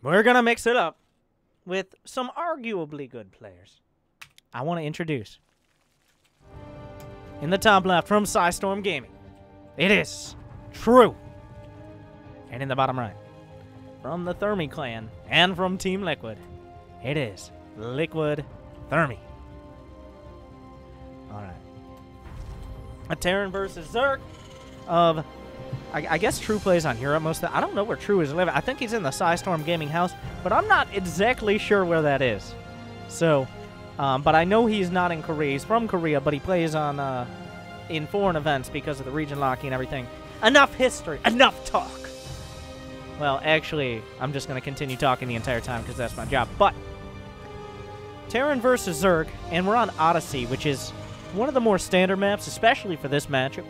we're going to mix it up with some arguably good players. I want to introduce, in the top left from PsiStorm Gaming, it is True. And in the bottom right, from the Thermy clan and from Team Liquid, it is LiquidThermy. All right. A Terran versus Zerg of, I guess True plays on Europe most of the, I don't know where True is living. I think he's in the PsiStorm Gaming house, but I'm not exactly sure where that is. So, but I know he's not in Korea. He's from Korea, but he plays on in foreign events because of the region locking and everything. Enough history. Enough talk. Well, actually, I'm just going to continue talking the entire time because that's my job. But Terran versus Zerg, and we're on Odyssey, which is one of the more standard maps, especially for this matchup.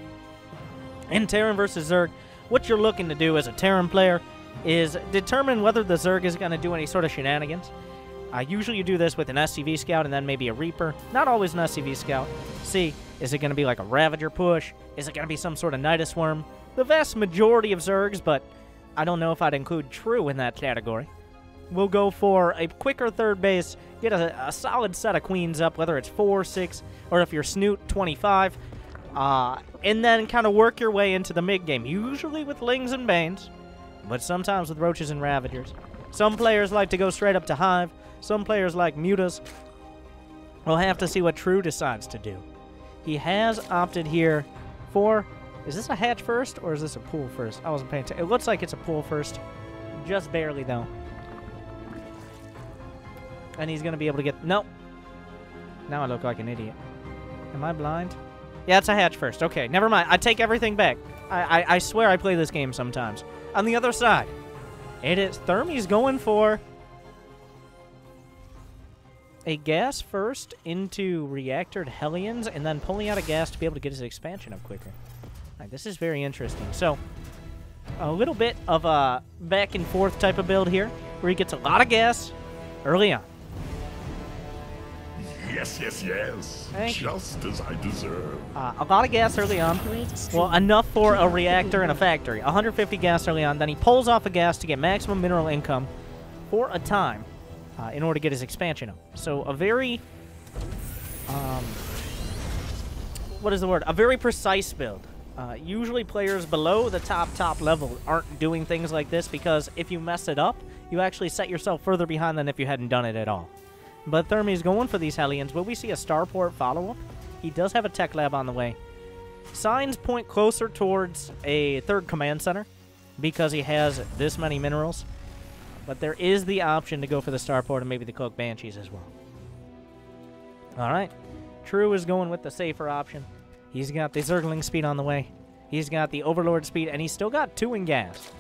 In Terran versus Zerg, what you're looking to do as a Terran player is determine whether the Zerg is going to do any sort of shenanigans. Usually you do this with an SCV Scout and then maybe a Reaper. Not always an SCV Scout. See, is it going to be like a Ravager push? Is it going to be some sort of Nidus Worm? The vast majority of Zergs, but I don't know if I'd include True in that category. We'll go for a quicker third base, get a solid set of queens up, whether it's 4, 6, or if you're Snoot, 25. And then kind of work your way into the mid-game, usually with Lings and Banes, but sometimes with Roaches and Ravagers. Some players like to go straight up to Hive. Some players like Mutas. We'll have to see what True decides to do. He has opted here for... Is this a hatch first, or is this a pool first? I wasn't paying attention. It looks like it's a pool first. Just barely, though. And he's going to be able to get... Nope. Now I look like an idiot. Am I blind? Yeah, it's a hatch first. Okay, never mind. I take everything back. I swear I play this game sometimes. On the other side, it is... Thermy's going for a gas first into reactored Hellions, and then pulling out a gas to be able to get his expansion up quicker. Right, this is very interesting. So, a little bit of a back and forth type of build here, where he gets a lot of gas early on. Yes, yes, yes. Just as I deserve. A lot of gas early on. Well, enough for a reactor and a factory. 150 gas early on. Then he pulls off a gas to get maximum mineral income for a time in order to get his expansion up. So, a very... what is the word? A very precise build. Usually players below the top level aren't doing things like this because if you mess it up, you actually set yourself further behind than if you hadn't done it at all. But Thermy's going for these Hellions. Will we see a starport follow-up? He does have a tech lab on the way. Signs point closer towards a third command center because he has this many minerals. But there is the option to go for the starport and maybe the Cloak Banshees as well. Alright. True is going with the safer option. He's got the Zergling speed on the way. He's got the Overlord speed, and he's still got 2 in gas.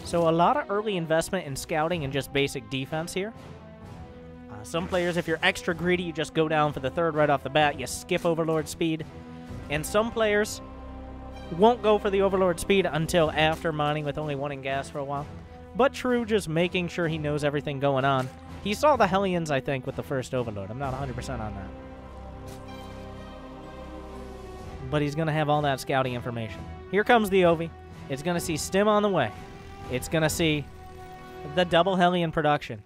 So a lot of early investment in scouting and just basic defense here. Some players, if you're extra greedy, you just go down for the 3rd right off the bat. You skip Overlord speed. And some players won't go for the Overlord speed until after mining with only 1 in gas for a while. But True just making sure he knows everything going on. He saw the Hellions, I think, with the first Overlord. I'm not 100% on that. But he's going to have all that scouting information. Here comes the Ovi. It's going to see Stim on the way. It's going to see the double Hellion production.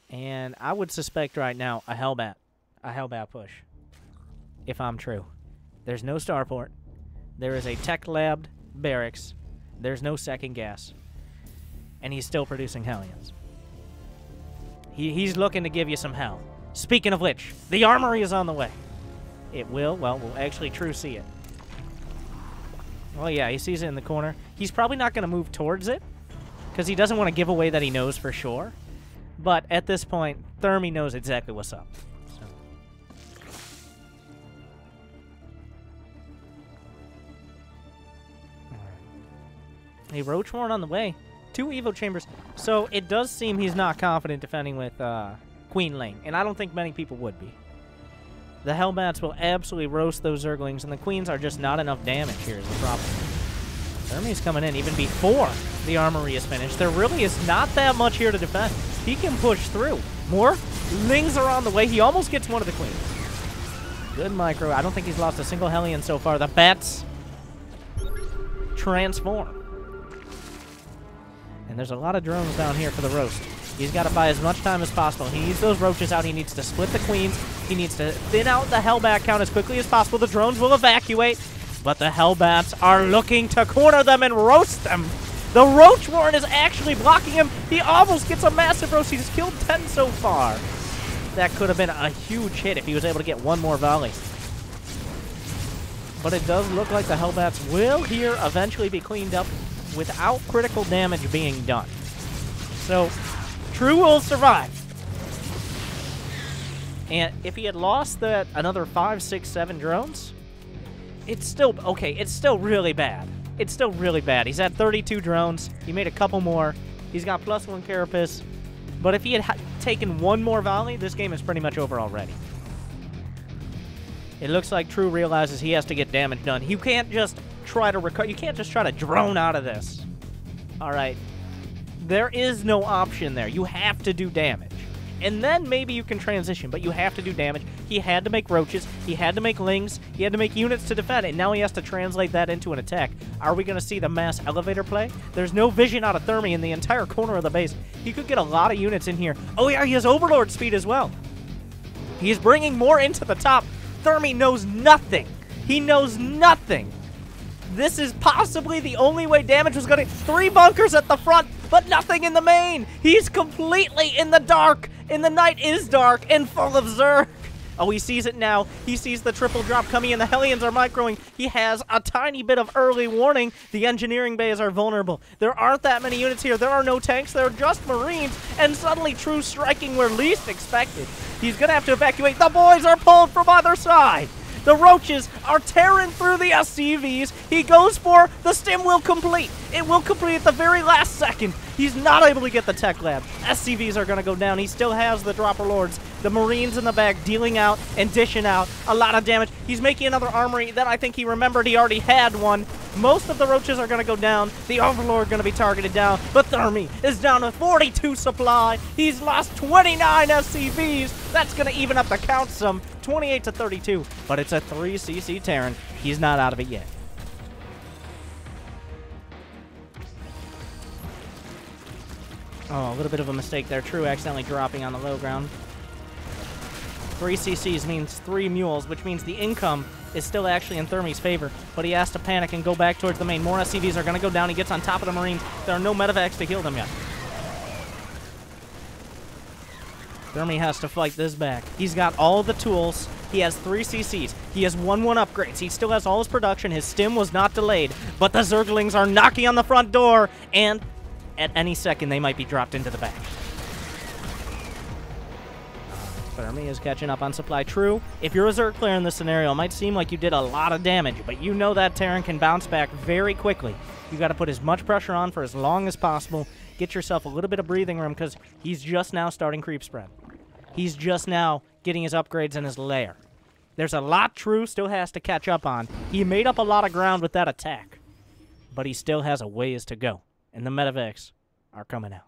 And I would suspect right now a Hellbat. A Hellbat push. If I'm True. There's no starport. There is a tech labbed barracks. There's no second gas. And he's still producing Hellions. He's looking to give you some hell. Speaking of which, the armory is on the way. It will. Well, we'll actually True see it. Well, yeah, he sees it in the corner. He's probably not going to move towards it because he doesn't want to give away that he knows for sure. But at this point, Thermy knows exactly what's up. So. A Roachhorn on the way. 2 Evo Chambers. So it does seem he's not confident defending with Queen Lane. And I don't think many people would be. The Hellbats will absolutely roast those Zerglings, and the Queens are just not enough damage here is the problem. Thermy's coming in even before the armory is finished. There really is not that much here to defend. He can push through. More Lings are on the way. He almost gets one of the Queens. Good micro. I don't think he's lost a single Hellion so far. The Bats transform. And there's a lot of drones down here for the roast. He's got to buy as much time as possible. He needs those roaches out. He needs to split the queens. He needs to thin out the Hellbat count as quickly as possible. The drones will evacuate, but the Hellbats are looking to corner them and roast them. The Roach Warren is actually blocking him. He almost gets a massive roast. He's killed 10 so far. That could have been a huge hit if he was able to get one more volley. But it does look like the Hellbats will here eventually be cleaned up without critical damage being done. So, True will survive. And if he had lost that another 5, 6, 7 drones, it's still, okay, it's still really bad. It's still really bad. He's at 32 drones. He made a couple more. He's got +1 carapace. But if he had taken one more volley, this game is pretty much over already. It looks like True realizes he has to get damage done. You can't just try to recover. You can't just try to drone out of this. All right. There is no option there. You have to do damage. And then maybe you can transition, but you have to do damage. He had to make roaches. He had to make lings. He had to make units to defend, and now he has to translate that into an attack. Are we going to see the mass elevator play? There's no vision out of Thermy in the entire corner of the base. He could get a lot of units in here. Oh, yeah, he has Overlord speed as well. He's bringing more into the top. Thermy knows nothing. He knows nothing. This is possibly the only way damage was going to... 3 bunkers at the front, but nothing in the main. He's completely in the dark. And the night is dark and full of Zerg. Oh, he sees it now. He sees the triple drop coming in. The Hellions are microing. He has a tiny bit of early warning. The engineering bays are vulnerable. There aren't that many units here. There are no tanks. There are just Marines. And suddenly True striking where least expected. He's going to have to evacuate. The boys are pulled from either side. The Roaches are tearing through the SCVs. He goes for the stim will complete. It will complete at the very last second. He's not able to get the tech lab. SCVs are going to go down. He still has the dropper lords. The Marines in the back dealing out and dishing out a lot of damage. He's making another armory. Then I think he remembered he already had one. Most of the Roaches are going to go down. The Overlord going to be targeted down. But Thermy is down to 42 supply. He's lost 29 SCVs. That's going to even up the count some. 28 to 32. But it's a 3cc Terran. He's not out of it yet. Oh, a little bit of a mistake there. True accidentally dropping on the low ground. 3 CCs means 3 mules, which means the income is still actually in Thermy's favor, but he has to panic and go back towards the main. More SCVs are going to go down. He gets on top of the Marines. There are no medevacs to heal them yet. Thermy has to fight this back. He's got all the tools. He has 3 CCs. He has 1-1 upgrades. He still has all his production. His stim was not delayed, but the Zerglings are knocking on the front door, and at any second, they might be dropped into the back. Thermy is catching up on supply. True, if you're a Zerg player in this scenario, it might seem like you did a lot of damage, but you know that Terran can bounce back very quickly. You got to put as much pressure on for as long as possible. Get yourself a little bit of breathing room, because he's just now starting creep spread. He's just now getting his upgrades in his lair. There's a lot True still has to catch up on. He made up a lot of ground with that attack, but he still has a ways to go. And the medevacs are coming out.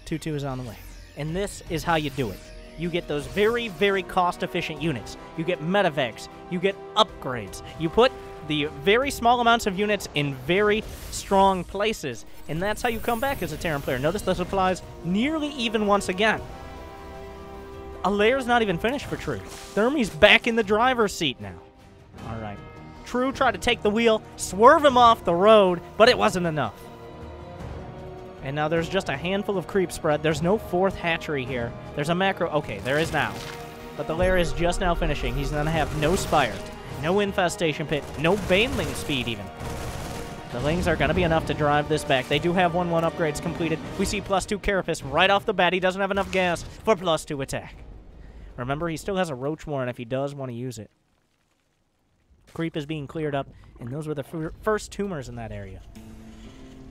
2-2 is on the way. And this is how you do it. You get those very, very cost-efficient units. You get medevacs. You get upgrades. You put the very small amounts of units in very strong places. And that's how you come back as a Terran player. Notice the supplies nearly even once again. A lair's not even finished for True. Thermy's back in the driver's seat now. All right. True tried to take the wheel, swerve him off the road, but it wasn't enough. And now there's just a handful of creep spread. There's no 4th hatchery here. There's a macro. Okay, there is now. But the lair is just now finishing. He's going to have no spire, no infestation pit, no baneling speed even. The lings are going to be enough to drive this back. They do have 1-1 upgrades completed. We see +2 carapace right off the bat. He doesn't have enough gas for +2 attack. Remember, he still has a Roach Warren if he does want to use it. Creep is being cleared up, and those were the first tumors in that area.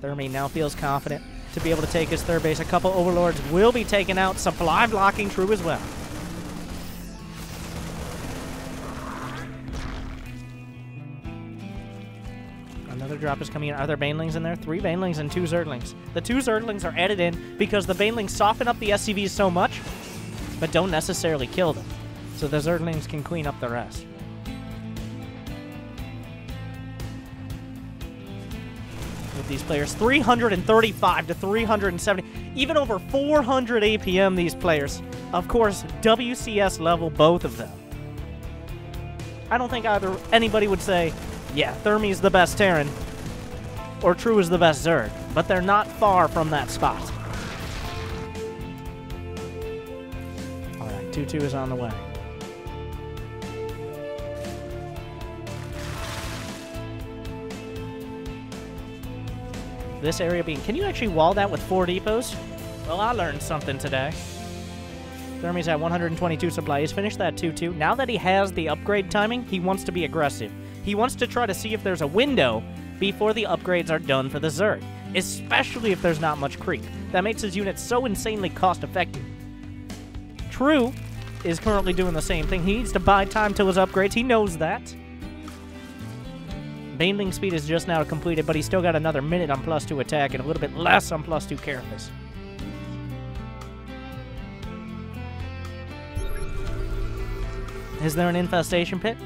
Thermy now feels confident to be able to take his third base. A couple Overlords will be taken out. Supply blocking True as well. Another drop is coming in. Are there Banelings in there? 3 Banelings and 2 Zerglings. The 2 Zerglings are added in because the Banelings soften up the SCVs so much, but don't necessarily kill them. So the Zerglings can clean up the rest. with these players. 335 to 370. Even over 400 APM, these players. Of course, WCS level, both of them. I don't think anybody would say, yeah, Thermy's the best Terran, or True is the best Zerg, but they're not far from that spot. Alright, 2-2 is on the way. This area being... Can you actually wall that with 4 depots? Well, I learned something today. Thermy's at 122 supply. He's finished that 2-2. Now that he has the upgrade timing, he wants to be aggressive. He wants to try to see if there's a window before the upgrades are done for the Zerg, especially if there's not much creep. That makes his unit so insanely cost-effective. True is currently doing the same thing. He needs to buy time till his upgrades. He knows that. Baneling speed is just now completed, but he's still got another minute on +2 attack and a little bit less on +2 carapace. Is there an infestation pit?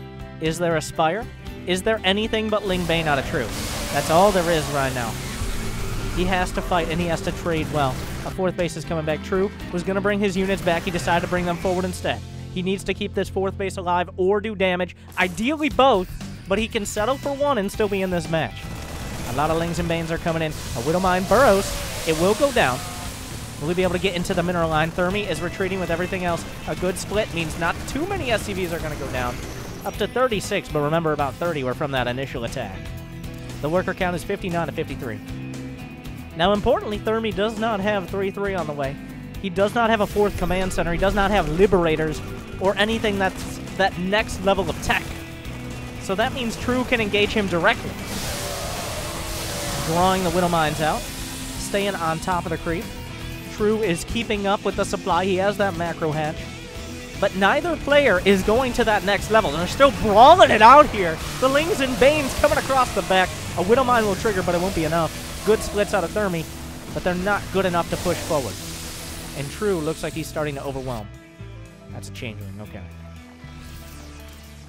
Is there a spire? Is there anything but Ling Bane out of True? That's all there is right now. He has to fight and he has to trade well. A 4th base is coming back. True was going to bring his units back. He decided to bring them forward instead. He needs to keep this 4th base alive or do damage. Ideally both. But he can settle for one and still be in this match. A lot of Lings and Banes are coming in. A Widowmine burrows. It will go down. Will he be able to get into the mineral line? Thermy is retreating with everything else. A good split means not too many SCVs are going to go down. Up to 36, but remember about 30 were from that initial attack. The worker count is 59 to 53. Now, importantly, Thermy does not have 3-3 on the way. He does not have a 4th command center. He does not have liberators or anything that's that next level of tech. So that means True can engage him directly. Drawing the Widowmines out. Staying on top of the creep. True is keeping up with the supply. He has that macro hatch. But neither player is going to that next level. They're still brawling it out here. The Lings and Banes coming across the back. A Widowmine will trigger, but it won't be enough. Good splits out of Thermy, but they're not good enough to push forward. And True looks like he's starting to overwhelm. That's a changeling, okay.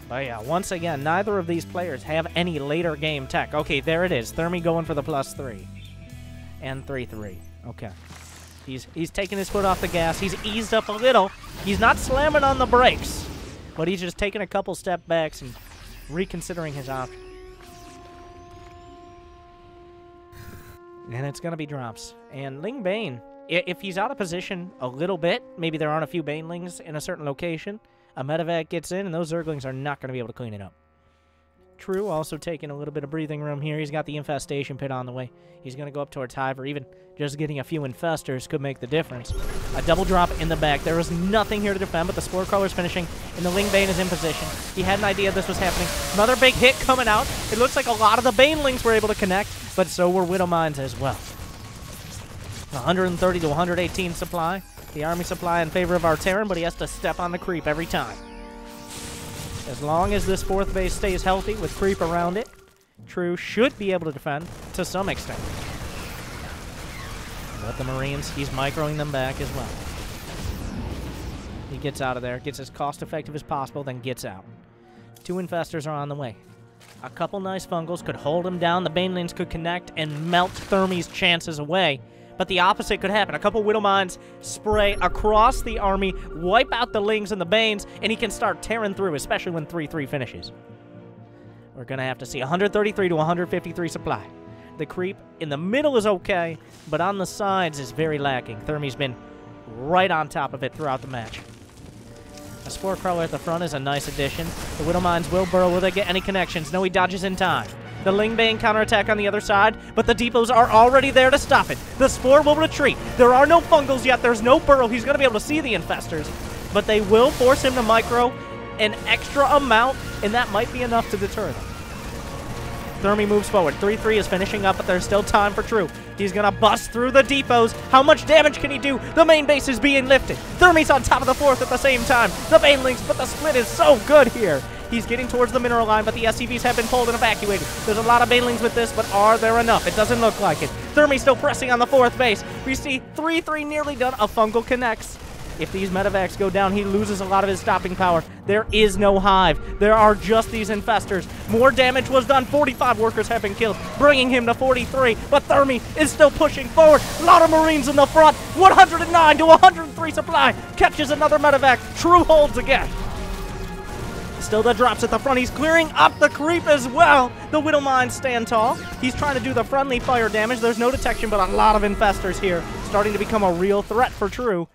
But yeah, once again, neither of these players have any later game tech. Okay, there it is. Thermy going for the +3. And 3-3. Okay. He's taking his foot off the gas. He's eased up a little. He's not slamming on the brakes. But he's just taking a couple step backs and reconsidering his option. And it's going to be drops. And Ling Bane, if he's out of position a little bit, maybe there aren't a few Banelings in a certain location, a medevac gets in, and those Zerglings are not going to be able to clean it up. True also taking a little bit of breathing room here. He's got the infestation pit on the way. He's going to go up towards Hive, or even just getting a few infestors could make the difference. A double drop in the back. There is nothing here to defend, but the Spore Crawler's finishing, and the Ling Bane is in position. He had an idea this was happening. Another big hit coming out. It looks like a lot of the Banelings were able to connect, but so were Widowmines as well. 130 to 118 supply. The army supply in favor of our Terran, but he has to step on the creep every time. As long as this 4th base stays healthy with creep around it, True should be able to defend to some extent. But the Marines, he's microing them back as well. He gets out of there, gets as cost-effective as possible, then gets out. 2 infestors are on the way. A couple nice fungals could hold him down. The Banelings could connect and melt Thermy's chances away. But the opposite could happen. A couple Widowmines spray across the army, wipe out the Lings and the Banes, and he can start tearing through, especially when 3-3 finishes. We're going to have to see 133 to 153 supply. The creep in the middle is okay, but on the sides is very lacking. Thermy's been right on top of it throughout the match. A Spore Crawler at the front is a nice addition. The Widowmines will burrow. Will they get any connections? No, he dodges in time. The Ling Bane counterattack on the other side, but the depots are already there to stop it. The Spore will retreat. There are no fungals yet. There's no burrow. He's going to be able to see the infestors, but they will force him to micro an extra amount, and that might be enough to deter them. Thermy moves forward. 3-3 is finishing up, but there's still time for True. He's going to bust through the depots. How much damage can he do? The main base is being lifted. Thermy's on top of the 4th at the same time. The Banelings, but the split is so good here. He's getting towards the mineral line, but the SCVs have been pulled and evacuated. There's a lot of Banelings with this, but are there enough? It doesn't look like it. Thermy's still pressing on the 4th base. We see 3-3 nearly done. A fungal connects. If these medevacs go down, he loses a lot of his stopping power. There is no hive. There are just these infestors. More damage was done. 45 workers have been killed, bringing him to 43. But Thermy is still pushing forward. A lot of Marines in the front. 109 to 103 supply. Catches another medevac. True holds again. Still the drops at the front. He's clearing up the creep as well. The Widow Mines stand tall. He's trying to do the friendly fire damage. There's no detection, but a lot of infestors here. Starting to become a real threat for True.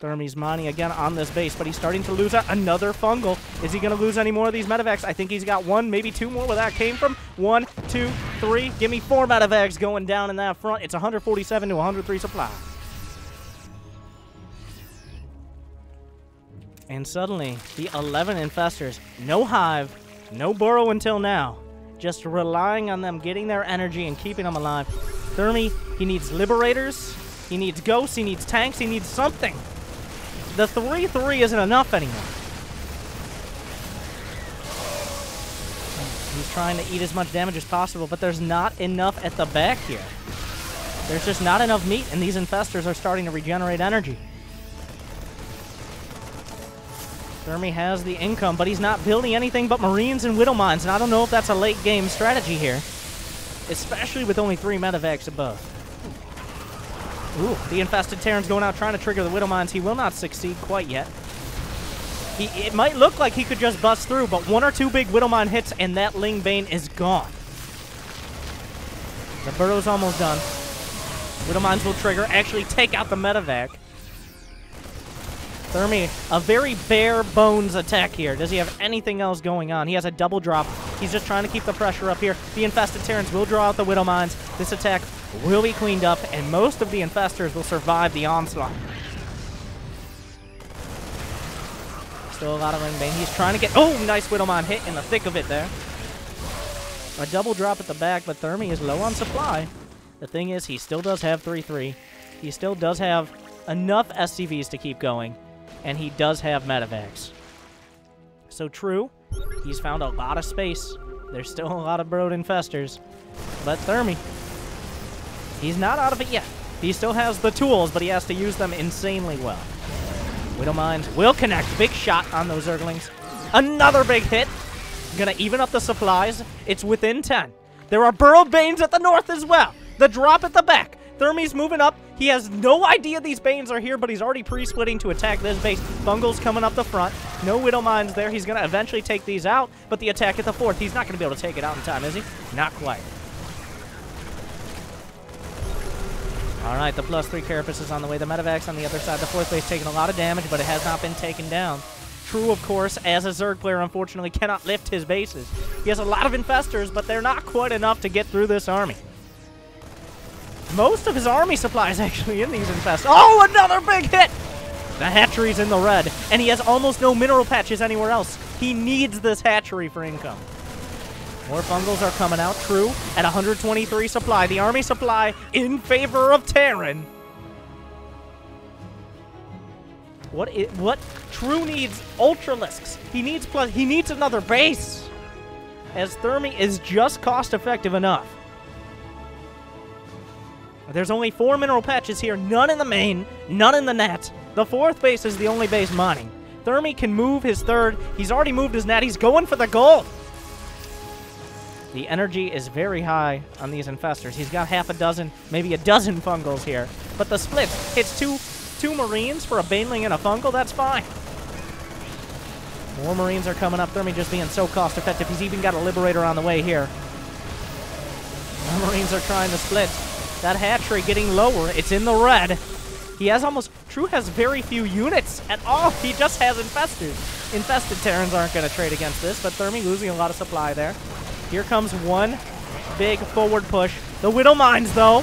Thermy's mining again on this base, but he's starting to lose another fungal. Is he going to lose any more of these medevacs? I think he's got one, maybe two more where that came from. 1, 2, 3. Give me 4 medevacs going down in that front. It's 147 to 103 supply. And suddenly, the 11 infestors, no hive, no burrow until now, just relying on them getting their energy and keeping them alive. Thermy, he needs liberators, he needs ghosts, he needs tanks, he needs something. The 3-3 isn't enough anymore. He's trying to eat as much damage as possible, but there's not enough at the back here. There's just not enough meat, and these infestors are starting to regenerate energy. Thermy has the income, but he's not building anything but Marines and Widow Mines, and I don't know if that's a late-game strategy here, especially with only 3 medevacs above. Ooh, the infested Terran's going out trying to trigger the Widow Mines. He will not succeed quite yet. It might look like he could just bust through, but 1 or 2 big Widow Mine hits, and that Ling Bane is gone. The burrow's almost done. Widow Mines will trigger, actually take out the medevac. Thermy, a very bare bones attack here. Does he have anything else going on? He has a double drop. He's just trying to keep the pressure up here. The infested Terrans will draw out the Widow Mines. This attack will be cleaned up, and most of the infestors will survive the onslaught. Still a lot of Ling Bane. He's trying to get... Oh, nice Widow Mine hit in the thick of it there. A double drop at the back, but Thermy is low on supply. The thing is, he still does have 3-3. He still does have enough SCVs to keep going. And he does have medevacs. So True, he's found a lot of space. There's still a lot of burrowed infestors. But Thermy, he's not out of it yet. He still has the tools, but he has to use them insanely well. Widow Mines will connect. Big shot on those Zerglings. Another big hit. Gonna even up the supplies. It's within 10. There are burrowed Banes at the north as well. The drop at the back. Thermy's moving up. He has no idea these Banes are here, but he's already pre-splitting to attack this base. Fungal's coming up the front. No Widow Mines there. He's going to eventually take these out, but the attack at the 4th, he's not going to be able to take it out in time, is he? Not quite. All right, the +3 Carapace is on the way. The medevacs on the other side. The 4th base taking a lot of damage, but it has not been taken down. True, of course, as a Zerg player, unfortunately, cannot lift his bases. He has a lot of infestors, but they're not quite enough to get through this army. Most of his army supply is actually in these infestors. Oh, another big hit! The hatchery's in the red, and he has almost no mineral patches anywhere else. He needs this hatchery for income. More fungals are coming out. True, at 123 supply. The army supply in favor of Terran. What True needs Ultralisks. He needs another base. As Thermy is just cost-effective enough. There's only 4 mineral patches here, none in the main, none in the net. The 4th base is the only base mining. Thermy can move his 3rd. He's already moved his net. He's going for the gold. The energy is very high on these infestors. He's got half a dozen, maybe a dozen fungals here. But the split hits two Marines for a Baneling and a fungal. That's fine. More Marines are coming up. Thermy just being so cost-effective. He's even got a Liberator on the way here. More Marines are trying to split. That hatchery getting lower. It's in the red. He has True has very few units at all. He just has infestors. Infested Terrans aren't going to trade against this, but Thermy losing a lot of supply there. Here comes one big forward push. The Widow Mines, though.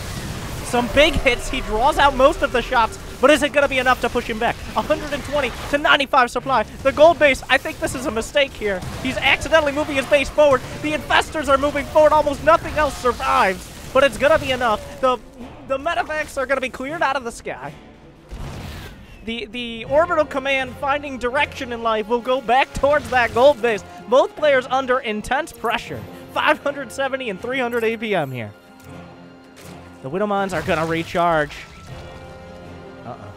Some big hits. He draws out most of the shots, but is it going to be enough to push him back? 120 to 95 supply. The gold base, I think this is a mistake here. He's accidentally moving his base forward. The infestors are moving forward. Almost nothing else survives. But it's going to be enough. The medevacs are going to be cleared out of the sky. The orbital command finding direction in life will go back towards that gold base. Both players under intense pressure. 570 and 300 APM here. The Widow Mines are going to recharge. Uh-oh.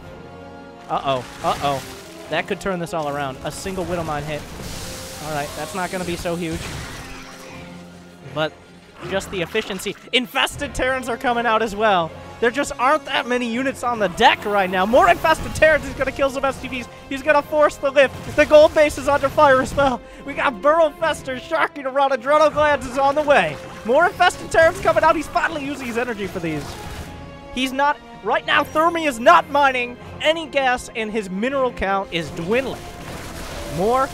Uh-oh. Uh-oh. That could turn this all around. A single Widowmine hit. All right, that's not going to be so huge. But just the efficiency. Infested Terrans are coming out as well. There just aren't that many units on the deck right now. More Infested Terrans. He's going to kill some SCVs. He's going to force the lift. The gold base is under fire as well. We got Burrow Festers sharking around. Adrenal Glands is on the way. More Infested Terrans coming out. He's finally using his energy for these. He's not... Right now, Thermy is not mining any gas, and his mineral count is dwindling. More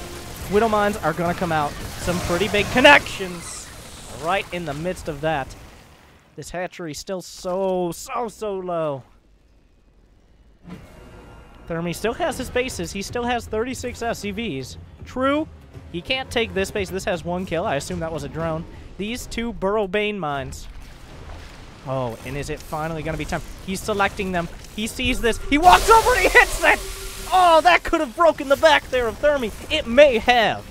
Widowmines are going to come out. Some pretty big connections right in the midst of that. This hatchery still so low. Thermy still has his bases. He still has 36 SCVs. True, he can't take this base. This has 1 kill. I assume that was a drone. These 2 Burrow Bane mines. Oh, and is it finally going to be time? He's selecting them. He sees this. He walks over and he hits it! Oh, that could have broken the back there of Thermy. It may have.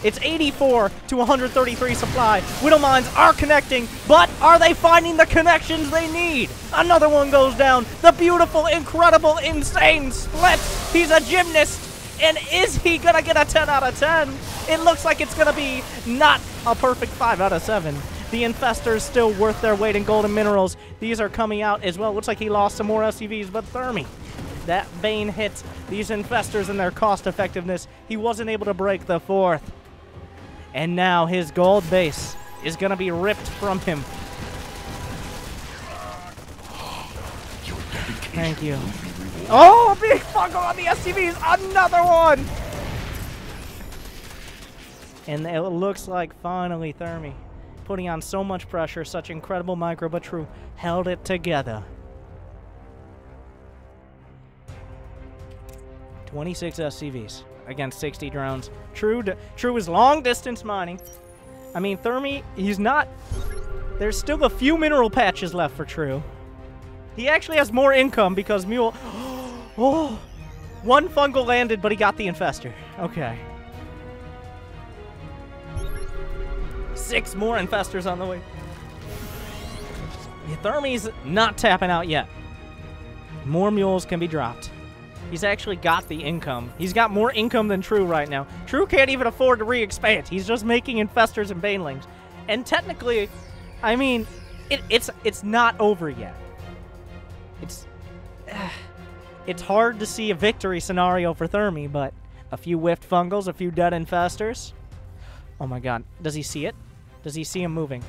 It's 84 to 133 supply. Widowmines are connecting, but are they finding the connections they need? Another one goes down. The beautiful, incredible, insane splits. He's a gymnast. And is he going to get a 10 out of 10? It looks like it's going to be not a perfect 5 out of 7. The Infestors still worth their weight in gold and minerals. These are coming out as well. Looks like he lost some more SCVs, but Thermy, that Bane hits these Infestors and their cost effectiveness. He wasn't able to break the 4th. And now his gold base is going to be ripped from him. Thank you. Oh, big fungal on the SCVs. Another one. And it looks like finally Thermy, putting on so much pressure, such incredible micro, but True held it together. 26 SCVs against 60 drones. True is long distance mining. I mean, Thermy, he's not... There's still a few mineral patches left for True. He actually has more income because Mule... Oh! 1 fungal landed, but he got the Infestor. Okay. 6 more Infestors on the way. Thermy's not tapping out yet. More mules can be dropped. He's actually got the income. He's got more income than True right now. True can't even afford to re-expand. He's just making Infestors and Banelings. And technically, I mean, it's not over yet. It's hard to see a victory scenario for Thermy, but a few whiffed fungals, a few dead Infestors. Oh my god. Does he see it? Does he see him moving?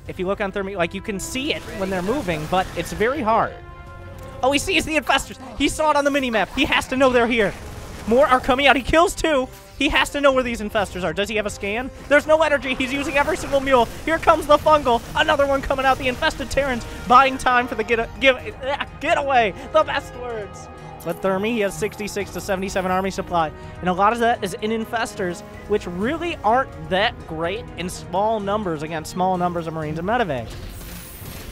If you look on Thermy, like, you can see it when they're moving, but it's very hard. Oh, he sees the Infestors. He saw it on the minimap. He has to know they're here. More are coming out. He kills 2. He has to know where these Infestors are. Does he have a scan? There's no energy. He's using every single mule. Here comes the fungal. Another one coming out. The Infested Terrans buying time for the getaway. The best words. But Thermy, he has 66 to 77 army supply. And a lot of that is in Infestors, which really aren't that great in small numbers against small numbers of Marines and Medevacs.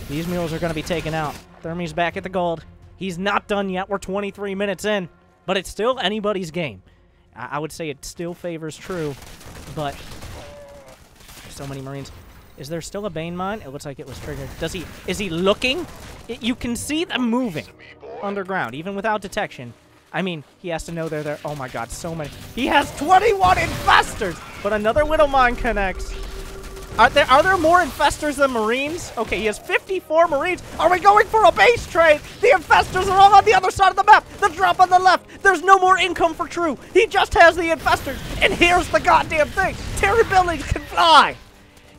These mules are going to be taken out. Thermy's back at the gold. He's not done yet. We're 23 minutes in. But it's still anybody's game. I would say it still favors True. But so many Marines. Is there still a Bane mine? It looks like it was triggered. Is he looking? You can see them moving underground, even without detection. I mean, he has to know they're there. Oh my god, so many. He has 21 Infestors! But another Widowmine connects. Are there more Infestors than Marines? Okay, he has 54 Marines. Are we going for a base trade? The Infestors are all on the other side of the map. The drop on the left. There's no more income for True. He just has the Infestors. And here's the goddamn thing. Terry buildings can fly.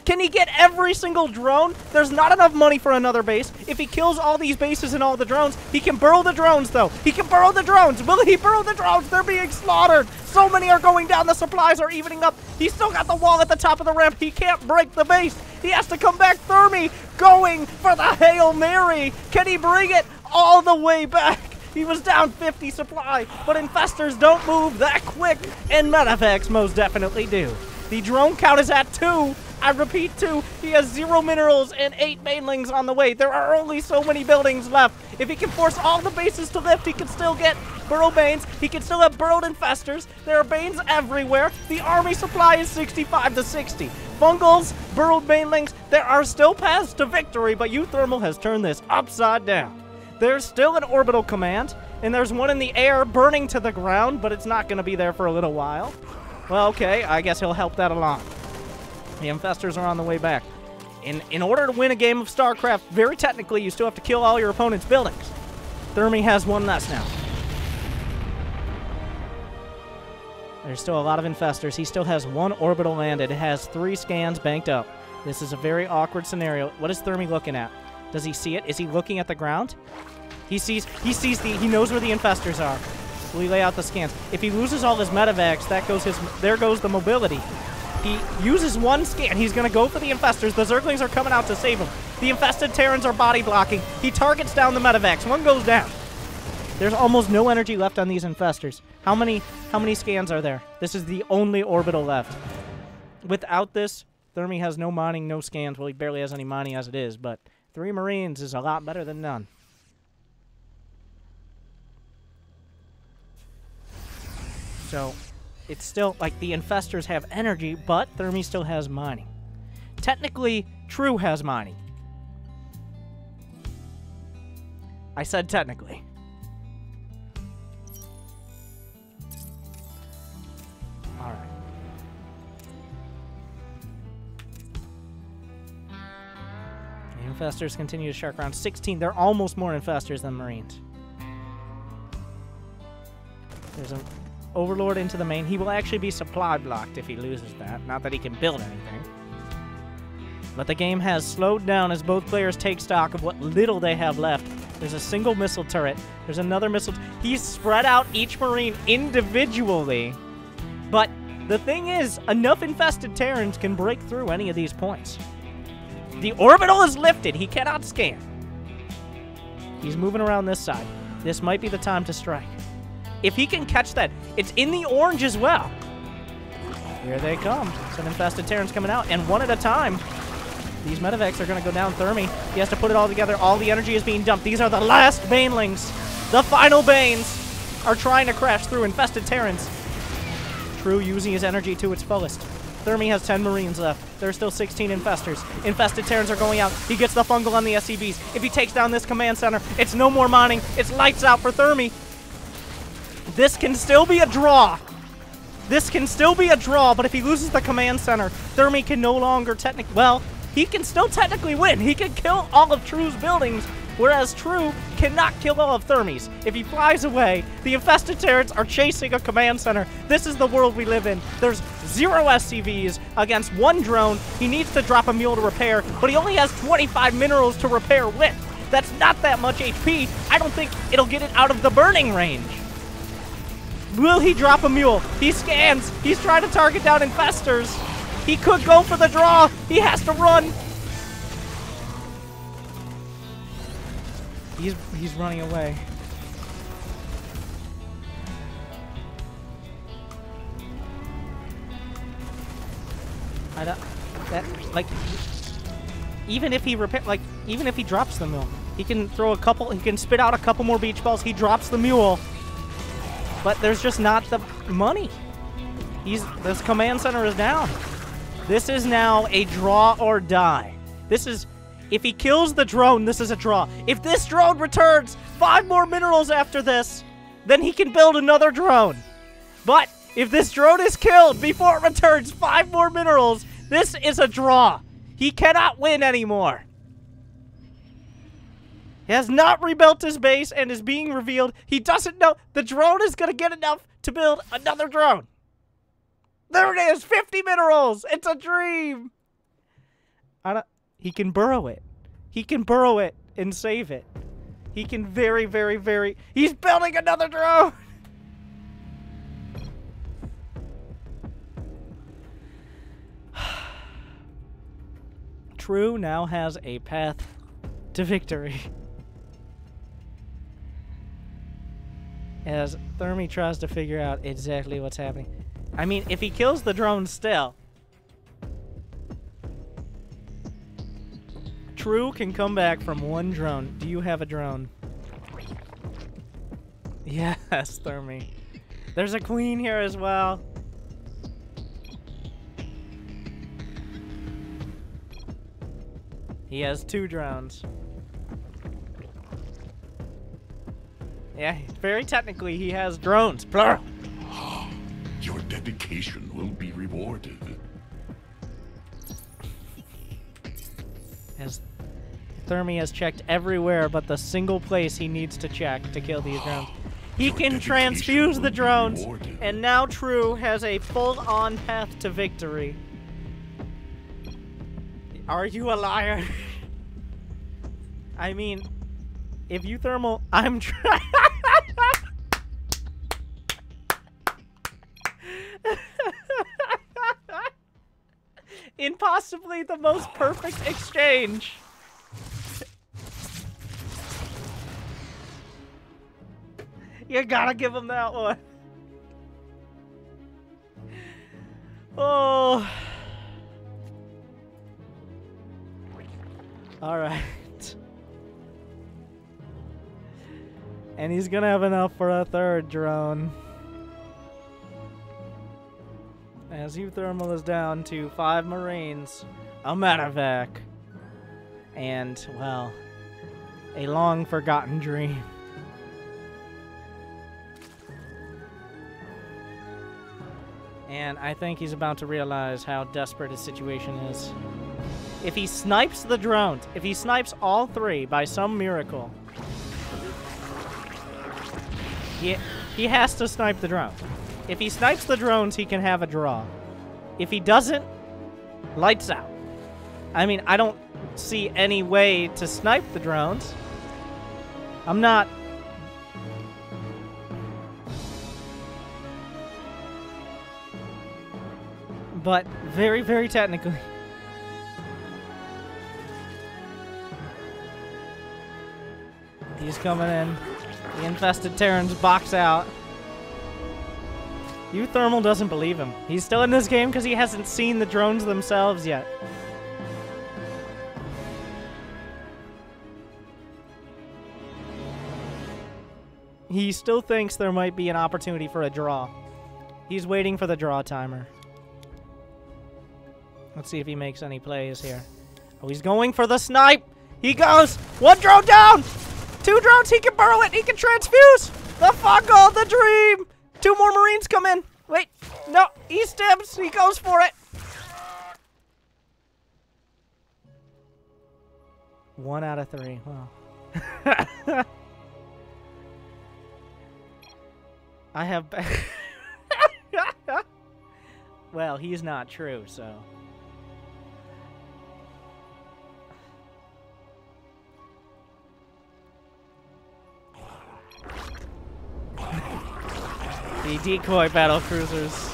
Can he get every single drone? There's not enough money for another base. If he kills all these bases and all the drones, he can burrow the drones, though. He can burrow the drones. Will he burrow the drones? They're being slaughtered. So many are going down. The supplies are evening up. He's still got the wall at the top of the ramp. He can't break the base. He has to come back. Thermy going for the Hail Mary. Can he bring it all the way back? He was down 50 supply, but Infestors don't move that quick, and Medevacs most definitely do. The drone count is at 2. I repeat, 2. He has 0 minerals and 8 Banelings on the way. There are only so many buildings left. If he can force all the bases to lift, he can still get Burrow Banes. He can still have burrowed Infestors. There are Banes everywhere. The army supply is 65 to 60. Fungals, burrowed Banelings, there are still paths to victory, but Thermal has turned this upside down. There's still an orbital command. And there's one in the air burning to the ground, but it's not going to be there for a little while. Well, okay, I guess he'll help that along. The Infestors are on the way back. In order to win a game of StarCraft, very technically, you still have to kill all your opponent's buildings. Thermy has one less now. There's still a lot of Infestors. He still has one orbital landed. It has 3 scans banked up. This is a very awkward scenario. What is Thermy looking at? Does he see it? Is he looking at the ground? He knows where the Infestors are. Will he lay out the scans? If he loses all his medevacs, there goes the mobility. He uses one scan. He's going to go for the Infestors. The Zerglings are coming out to save him. The infested Terrans are body blocking. He targets down the medevacs. One goes down. There's almost no energy left on these Infestors. How many scans are there? This is the only orbital left. Without this, Thermy has no mining, no scans. Well, he barely has any mining as it is, but 3 Marines is a lot better than none. So, it's still, like, the Infestors have energy, but Thermy still has mining. Technically, True has mining. I said technically. Alright. The Infestors continue to shark around 16. They're almost more Infestors than Marines. There's an Overlord into the main. He will actually be supply blocked if he loses that. Not that he can build anything. But the game has slowed down as both players take stock of what little they have left. There's a single missile turret. There's another missile. He's spread out each Marine individually. But the thing is, enough infested Terrans can break through any of these points. The orbital is lifted. He cannot scan. He's moving around this side. This might be the time to strike. If he can catch that, it's in the orange as well. Here they come. Some infested Terrans coming out, and one at a time. These medevacs are going to go down Thermy. He has to put it all together. All the energy is being dumped. These are the last Banelings. The final Banes are trying to crash through infested Terrans. True using his energy to its fullest. Thermy has 10 Marines left. There are still 16 Infestors. Infested Terrans are going out. He gets the fungal on the SCVs. If he takes down this command center, it's no more mining. It's lights out for Thermy. This can still be a draw. This can still be a draw, but if he loses the command center, Thermy can no longer technically... Well, he can still technically win. He can kill all of True's buildings, whereas True cannot kill all of Thermy's. If he flies away, the infested Terrans are chasing a command center. This is the world we live in. There's 0 SCVs against 1 drone. He needs to drop a mule to repair, but he only has 25 minerals to repair with. That's not that much HP. I don't think it'll get it out of the burning range. Will he drop a mule? He scans. He's trying to target down Infestors. He could go for the draw. He has to run. He's running away. Even if he drops the mule, he can spit out a couple more beach balls. He drops the mule. But there's just not the money. This command center is down. This is now a draw or die. If he kills the drone, this is a draw. If this drone returns 5 more minerals after this, then he can build another drone. But if this drone is killed before it returns 5 more minerals, this is a draw. He cannot win anymore. He has not rebuilt his base and is being revealed. He doesn't know the drone is going to get enough to build another drone. There it is, 50 minerals. It's a dream. He can burrow it. He can burrow it and save it. He can he's building another drone. True now has a path to victory. As Thermy tries to figure out exactly what's happening. I mean, if he kills the drone still, True can come back from 1 drone. Do you have a drone? Yes, Thermy. There's a queen here as well. He has 2 drones. Yeah, very technically, he has drones, plural. Your dedication will be rewarded. As Thermy has checked everywhere but the single place he needs to check to kill these drones. He can transfuse the drones, and now True has a full-on path to victory. Are you a liar? I mean, if you thermal, I'm trying. In possibly the most perfect exchange. You gotta give him that one. Oh. All right. And he's gonna have enough for a third drone. As U-Thermal is down to 5 Marines, a medevac, and, well, a long-forgotten dream. And I think he's about to realize how desperate his situation is. If he snipes the drones, if he snipes all 3 by some miracle, he has to snipe the drones. If he snipes the drones, he can have a draw. If he doesn't, lights out. I mean, I don't see any way to snipe the drones. I'm not... But very, very technically. He's coming in. The infested Terrans box out. U-Thermal doesn't believe him. He's still in this game because he hasn't seen the drones themselves yet. He still thinks there might be an opportunity for a draw. He's waiting for the draw timer. Let's see if he makes any plays here. Oh, he's going for the snipe. He goes. 1 drone down. 2 drones. He can burrow it. He can transfuse. The fuckle, the dream. 2 more Marines come in. Wait. No. He stabs. He goes for it. 1 out of 3. Wow. I have... Well, he's not true, so... The decoy battle cruisers.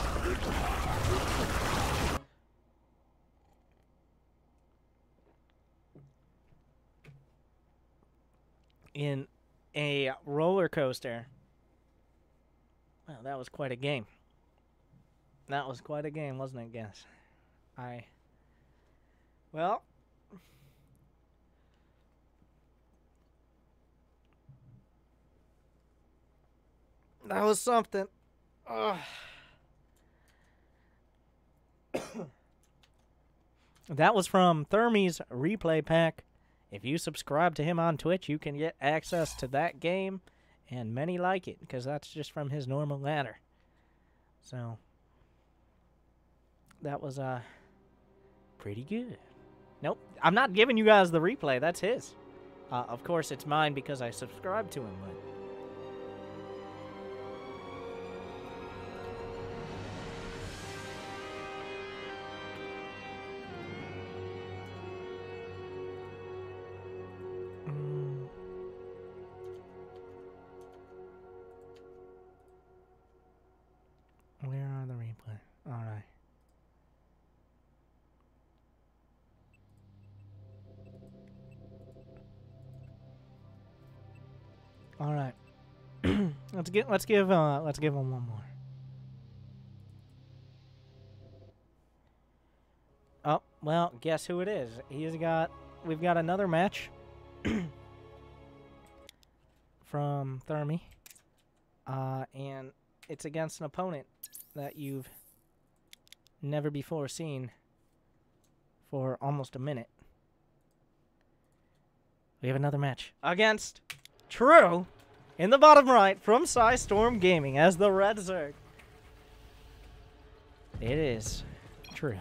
In a roller coaster. Wow, that was quite a game. That was quite a game, wasn't it, guys? Well... That was something. Ugh. That was from Thermy's replay pack. If you subscribe to him on Twitch, you can get access to that game and many like it, because that's just from his normal ladder. So, that was pretty good. Nope, I'm not giving you guys the replay. That's his. Of course, it's mine because I subscribed to him, but... Where are the replay? Alright. Alright. let's give him one more. Oh, well, guess who it is? We've got another match from Thermy. And it's against an opponent that you've never before seen for almost a minute. We have another match against True. in the bottom right from PsiStorm Gaming as the Red Zerg. It is true.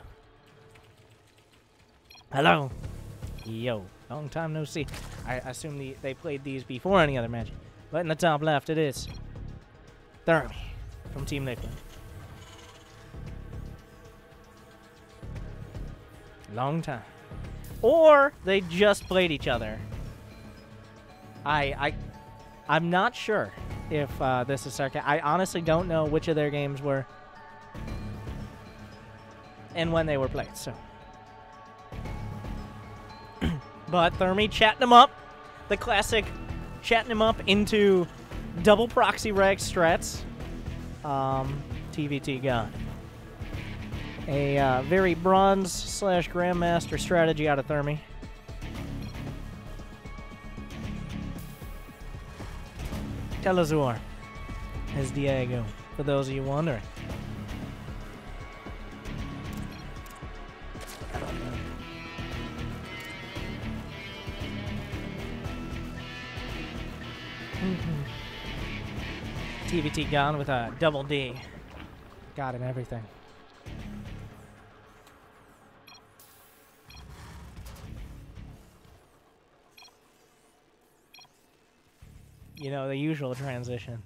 Hello. Yo. Long time no see. I assume they played these before any other match. But in the top left, it is Thermy from Team Liquid. Long time. Or they just played each other. I'm not sure if this is Starcraft. I honestly don't know which of their games were and when they were played, so. But Thermy chatting him up. The classic chatting him up into double proxy rag strats. TVT gone. A very bronze / grandmaster strategy out of Thermy. Telazor as Diego, for those of you wondering. TVT gone with a double D. Got him everything. You know, the usual transition.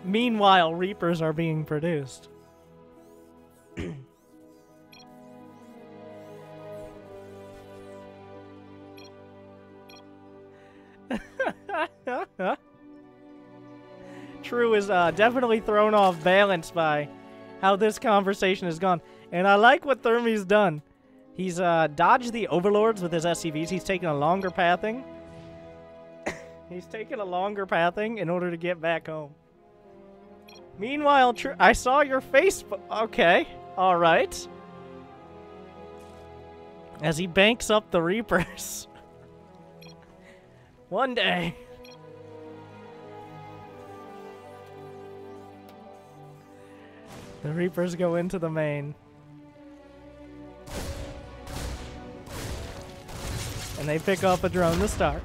Meanwhile, Reapers are being produced. True is definitely thrown off balance by how this conversation has gone. And I like what Thermy's done. He's dodged the overlords with his SCVs. He's taken a longer pathing. He's taken a longer pathing in order to get back home. Meanwhile, True, I saw your face. Okay, all right. As he banks up the Reapers. One day. The Reapers go into the main. And they pick up a drone to start.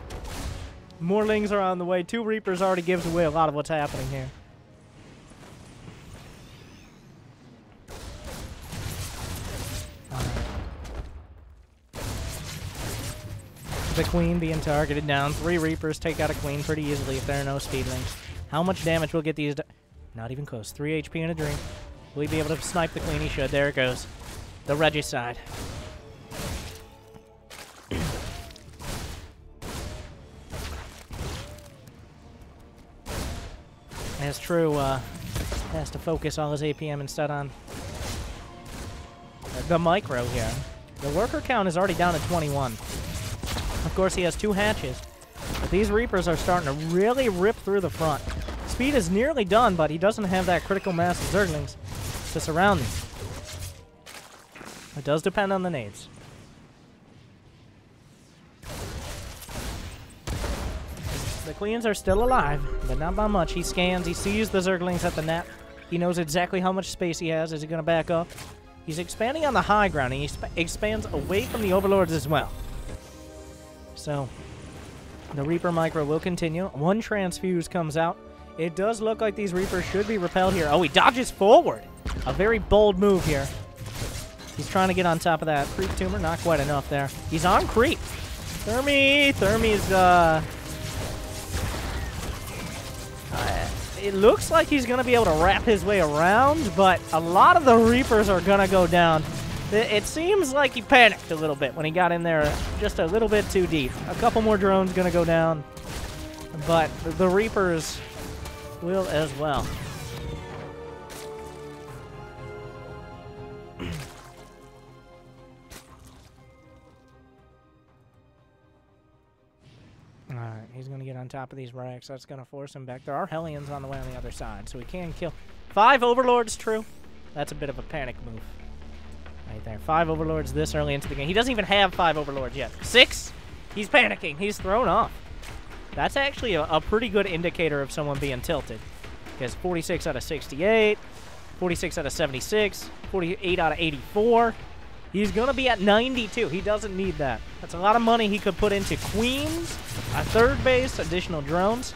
Morlings are on the way. 2 Reapers already gives away a lot of what's happening here. The Queen being targeted down. 3 Reapers take out a Queen pretty easily if there are no speedlings. How much damage will get these? Not even close. 3 HP in a dream. Will he be able to snipe the Queen? He should. There it goes. The Regicide. As True has to focus all his APM instead on the micro here. The worker count is already down to 21. Of course, he has 2 hatches. But these Reapers are starting to really rip through the front. Speed is nearly done, but he doesn't have that critical mass of Zerglings to surround him. It does depend on the nades. The Queens are still alive, but not by much. He scans, he sees the Zerglings at the net. He knows exactly how much space he has. Is he going to back up? He's expanding on the high ground, and he expands away from the Overlords as well. So, the Reaper micro will continue. 1 transfuse comes out. It does look like these Reapers should be repelled here. Oh, he dodges forward. A very bold move here. He's trying to get on top of that creep tumor. Not quite enough there. He's on creep. Thermy's, it looks like he's going to be able to wrap his way around, but a lot of the Reapers are going to go down. It seems like he panicked a little bit when he got in there just a little bit too deep. A couple more drones going to go down, but the Reapers will as well. Alright, he's going to get on top of these racks. That's going to force him back. There are Hellions on the way on the other side, so he can kill. 5 Overlords, True. That's a bit of a panic move. Right there. 5 Overlords this early into the game. He doesn't even have 5 Overlords yet. 6? He's panicking. He's thrown off. That's actually a pretty good indicator of someone being tilted. Because 46 out of 68. 46 out of 76, 48 out of 84. He's going to be at 92. He doesn't need that. That's a lot of money he could put into queens, a third base, additional drones.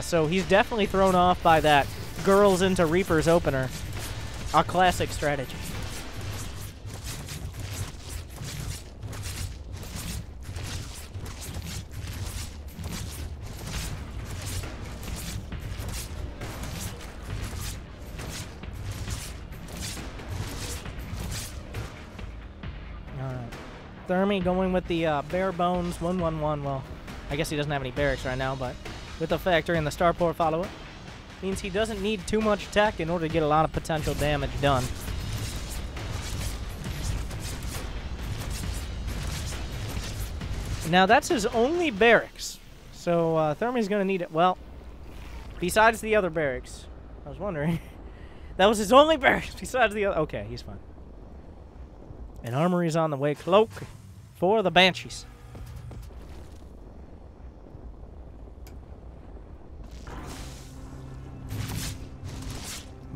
So he's definitely thrown off by that girls into Reapers opener. A classic strategy. Thermy going with the bare bones 1-1-1. Well, I guess he doesn't have any barracks right now, but with the factory and the starport follow-up, means he doesn't need too much tech in order to get a lot of potential damage done. Now, that's his only barracks. So, Thermy's going to need it. Well, besides the other barracks. I was wondering. That was his only barracks besides the other. Okay, he's fine. An armory's on the way. Cloak for the Banshees.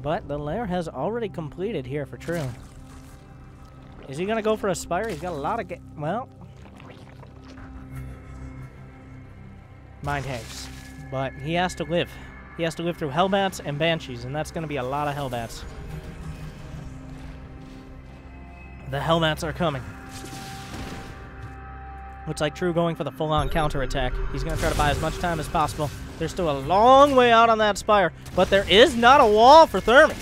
But the lair has already completed here for True. Is he going to go for a Spire? He's got a lot of... well... Mind Hags. But he has to live. He has to live through Hellbats and Banshees, and that's going to be a lot of Hellbats. The Hellbats are coming. Looks like True going for the full-on counterattack. He's going to try to buy as much time as possible. There's still a long way out on that Spire, but there is not a wall for Thermy.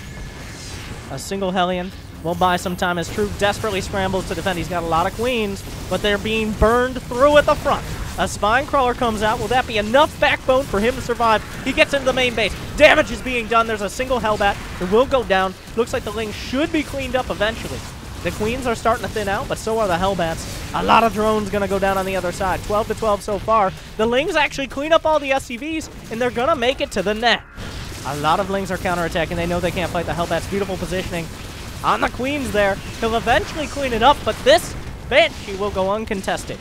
A single Hellion will buy some time as True desperately scrambles to defend. He's got a lot of queens, but they're being burned through at the front. A Spine Crawler comes out. Will that be enough backbone for him to survive? He gets into the main base. Damage is being done. There's a single Hellbat. It will go down. Looks like the Ling should be cleaned up eventually. The queens are starting to thin out, but so are the Hellbats. A lot of drones going to go down on the other side. 12 to 12 so far. The Lings actually clean up all the SCVs, and they're going to make it to the net. A lot of Lings are counterattacking. They know they can't fight the Hellbats. Beautiful positioning on the queens there. He'll eventually clean it up, but this Banshee will go uncontested.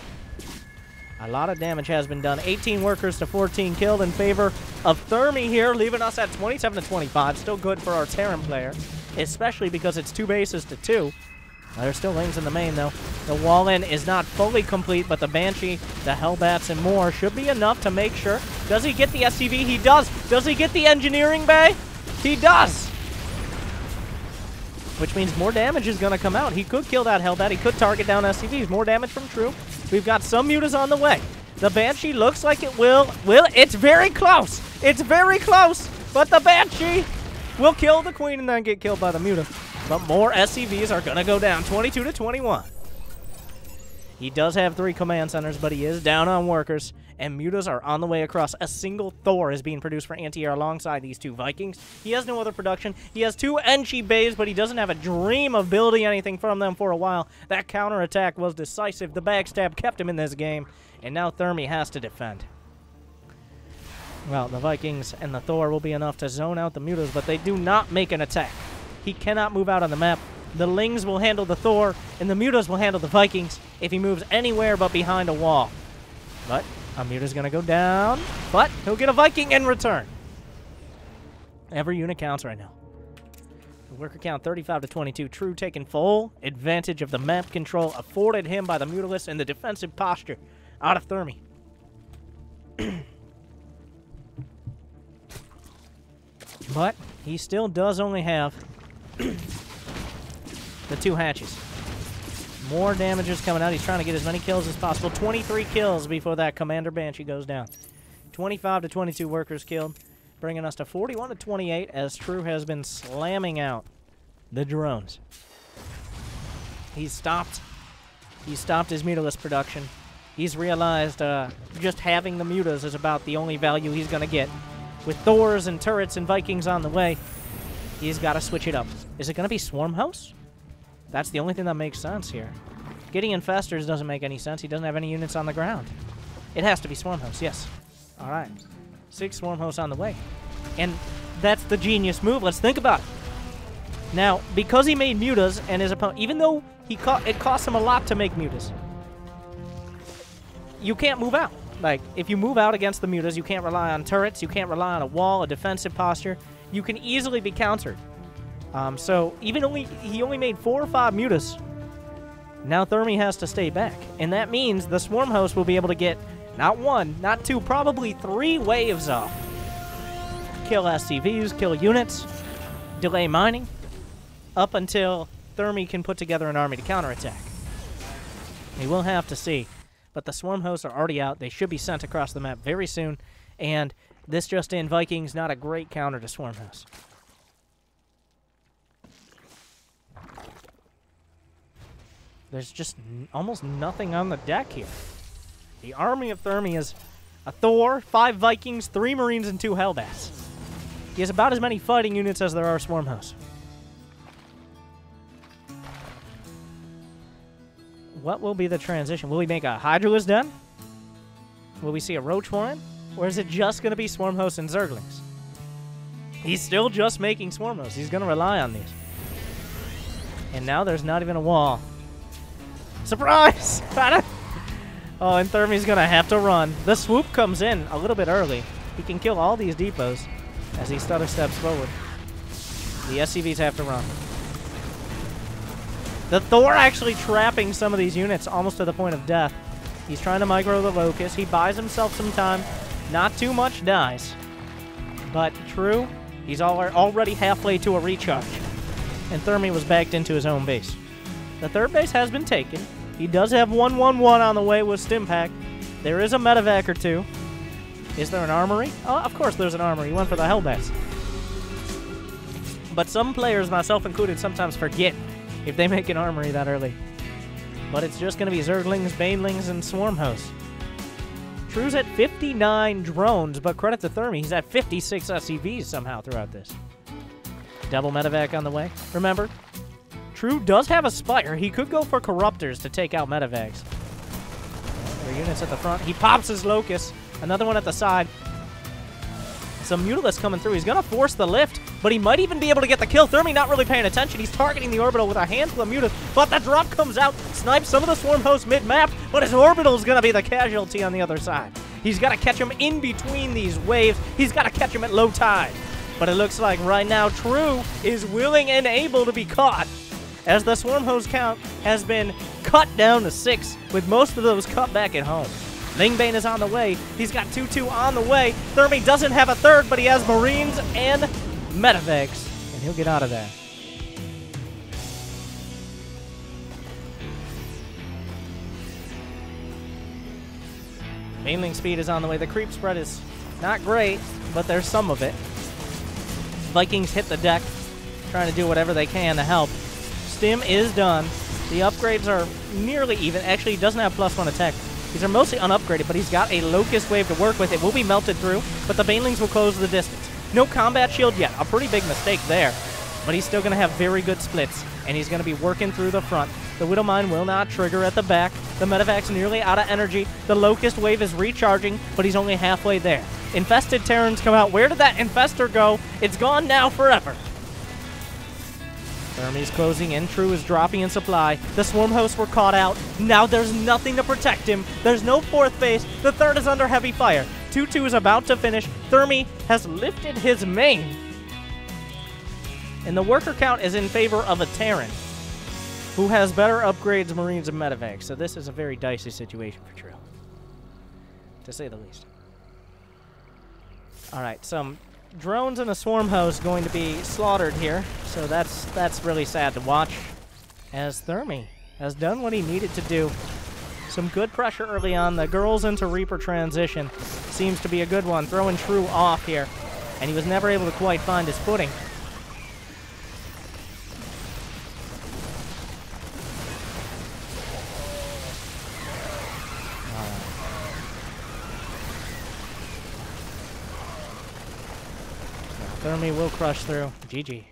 A lot of damage has been done. 18 workers to 14 killed in favor of Thermy here, leaving us at 27 to 25. Still good for our Terran player, especially because it's 2 bases to 2. There's still Lings in the main, though. The wall-in is not fully complete, but the Banshee, the Hellbats, and more should be enough to make sure. Does he get the SCV? He does. Does he get the engineering bay? He does. Which means more damage is going to come out. He could kill that Hellbat. He could target down SCVs. More damage from True. We've got some mutas on the way. The Banshee looks like it will. It's very close. It's very close. But the Banshee will kill the Queen and then get killed by the muta. But more SCVs are going to go down. 22 to 21. He does have 3 command centers, but he is down on workers. And mutas are on the way across. A single Thor is being produced for anti-air alongside these 2 Vikings. He has no other production. He has 2 Enchi bays, but he doesn't have a dream of building anything from them for a while. That counterattack was decisive. The backstab kept him in this game. And now Thermy has to defend. Well, the Vikings and the Thor will be enough to zone out the mutas, but they do not make an attack. He cannot move out on the map. The Lings will handle the Thor, and the mutas will handle the Vikings if he moves anywhere but behind a wall. But a muta's going to go down, but he'll get a Viking in return. Every unit counts right now. The worker count 35 to 22. True taking full advantage of the map control afforded him by the Mutalist and the defensive posture out of Thermy. But he still does only have the 2 hatches. More damage is coming out. He's trying to get as many kills as possible. 23 kills before that Commander Banshee goes down. 25 to 22 workers killed, bringing us to 41 to 28 as True has been slamming out the drones. He's stopped his mutalist production. He's realized just having the mutas is about the only value he's going to get. With Thors and turrets and Vikings on the way, he's got to switch it up. Is it going to be Swarm House? That's the only thing that makes sense here. Getting Infestors doesn't make any sense. He doesn't have any units on the ground. It has to be Swarm House, yes. All right. 6 Swarm House on the way. And that's the genius move. Let's think about it. Now, because he made mutas and his opponent, even though it cost him a lot to make mutas, you can't move out. Like, if you move out against the mutas, you can't rely on turrets. You can't rely on a wall, a defensive posture. You can easily be countered. So even he only made 4 or 5 mutas. Now Thermy has to stay back. And that means the Swarm Host will be able to get not 1, not 2, probably 3 waves off. Kill SCVs, kill units, delay mining, up until Thermy can put together an army to counterattack. We will have to see. But the Swarm Hosts are already out. They should be sent across the map very soon. And this just in, Vikings, not a great counter to Swarm Hosts. There's just almost nothing on the deck here. The army of Thermy is a Thor, 5 Vikings, 3 Marines, and 2 Hellbats. He has about as many fighting units as there are Swarm Hosts. What will be the transition? Will we make a Hydralisk Den? Will we see a Roach Warren? Or is it just going to be Swarm Hosts and Zerglings? He's still just making Swarm Hosts. He's going to rely on these. And now there's not even a wall. Surprise! Oh, and Thermy's going to have to run. The swoop comes in a little bit early. He can kill all these depots as he stutter steps forward. The SCVs have to run. The Thor actually trapping some of these units almost to the point of death. He's trying to micro the Locust. He buys himself some time. Not too much dies. But True, he's already halfway to a recharge. And Thermy was backed into his own base. The third base has been taken. He does have 1-1-1 on the way with Stimpack. There is a medevac or 2. Is there an armory? Oh, of course there's an armory. He went for the Hellbats. But some players, myself included, sometimes forget if they make an armory that early. But it's just going to be Zerglings, Banelings, and Swarm Hosts. True's at 59 drones, but credit to Thermy, he's at 56 SCVs somehow throughout this. Double medevac on the way. Remember, True does have a Spire. He could go for Corruptors to take out medevacs. There are units at the front. He pops his Locust. Another one at the side. Some Mutalisks coming through. He's going to force the lift, but he might even be able to get the kill. Thermy not really paying attention. He's targeting the Orbital with a handful of Mutas, but the drop comes out, snipes some of the Swarm Hosts mid-map, but his Orbital is going to be the casualty on the other side. He's got to catch him in between these waves. He's got to catch him at low tide. But it looks like right now True is willing and able to be caught, as the Swarm Host count has been cut down to 6, with most of those cut back at home. Lingbane is on the way. He's got 2-2 on the way. Thermy doesn't have a third, but he has Marines and medevacs, and he'll get out of there. Baneling speed is on the way. The creep spread is not great, but there's some of it. Vikings hit the deck, trying to do whatever they can to help. Stim is done. The upgrades are nearly even. Actually, he doesn't have +1 attack. These are mostly unupgraded, but he's got a Locust wave to work with. It will be melted through, but the Banelings will close the distance. No combat shield yet. A pretty big mistake there, but he's still going to have very good splits, and he's going to be working through the front. The Widowmine will not trigger at the back. The medevac's nearly out of energy. The Locust wave is recharging, but he's only halfway there. Infested Terrans come out. Where did that Infestor go? It's gone now forever. Thermy's closing in. True is dropping in supply. The Swarm Hosts were caught out. Now there's nothing to protect him. There's no fourth base. The third is under heavy fire. 2-2 is about to finish. Thermy has lifted his main. And the worker count is in favor of a Terran, who has better upgrades, Marines, and medevacs. So this is a very dicey situation for True, to say the least. All right, some drones and a Swarm Host going to be slaughtered here, so that's really sad to watch, as Thermy has done what he needed to do. Some good pressure early on. The Girls into Reaper transition seems to be a good one, throwing True off here, and he was never able to quite find his footing. Thermy will crush through. GG.